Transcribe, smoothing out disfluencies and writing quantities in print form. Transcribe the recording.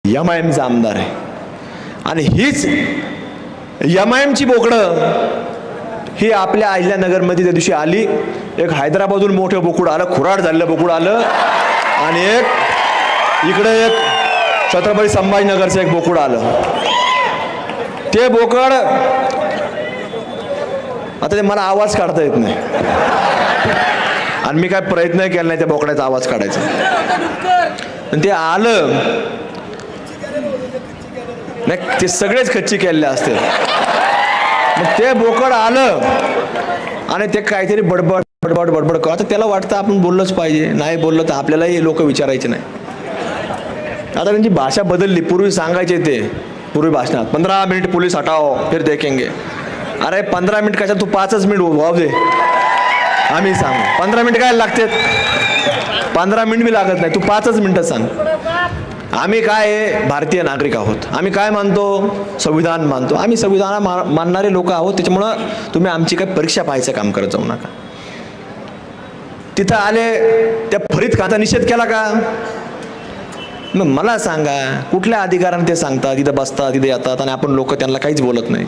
एमआयएमचा आमदार आहे आणि हीच एमआयएमची बोकडं ही आपल्या अहिल्यानगरमध्ये त्या दिवशी आली. एक हैदराबादहून मोठं बोकुड आलं, खुराड झालेलं बोकुड आलं आणि एक इकडे एक छत्रपती संभाजीनगरचं एक बोकुड आलं. ते बोकड आता ते मला आवाज काढता येत नाही आणि मी काय प्रयत्न केला नाही त्या बोकड्याचा आवाज काढायचा. आणि ते आलं नाही, ते सगळेच खच्ची केलेले असते. मग ते बोकड आलं आणि ते काहीतरी बडबड बडबड बडबड कर. आता त्याला वाटतं आपण बोललंच पाहिजे, नाही बोललं तर आपल्यालाही लोक विचारायचे नाही. आता त्यांची भाषा बदलली. पूर्वी सांगायचे ते पूर्वी भाषणात 15 मिनिट पोलीस हटाओ फिर देखेंगे. अरे 15 मिनिट कशा, तू 5च मिनिट वाव दे, आम्ही सांगू. 15 मिनिट काय लागतात, 15 मिनिट बी लागत नाही, तू 5च मिनिटं सांग. आम्ही काय भारतीय नागरिक आहोत, आम्ही काय मानतो, संविधान मानतो. आम्ही संविधान मानणारे लोक आहोत. त्याच्यामुळं तुम्ही आमची काय परीक्षा पाहायचं काम करत जाऊ नका. तिथं आले, त्या फरीद खानचा निषेध केला का? मग मला सांगा कुठल्या अधिकाराने ते सांगतात, तिथं बसतात, तिथे येतात आणि आपण लोक त्यांना काहीच बोलत नाही.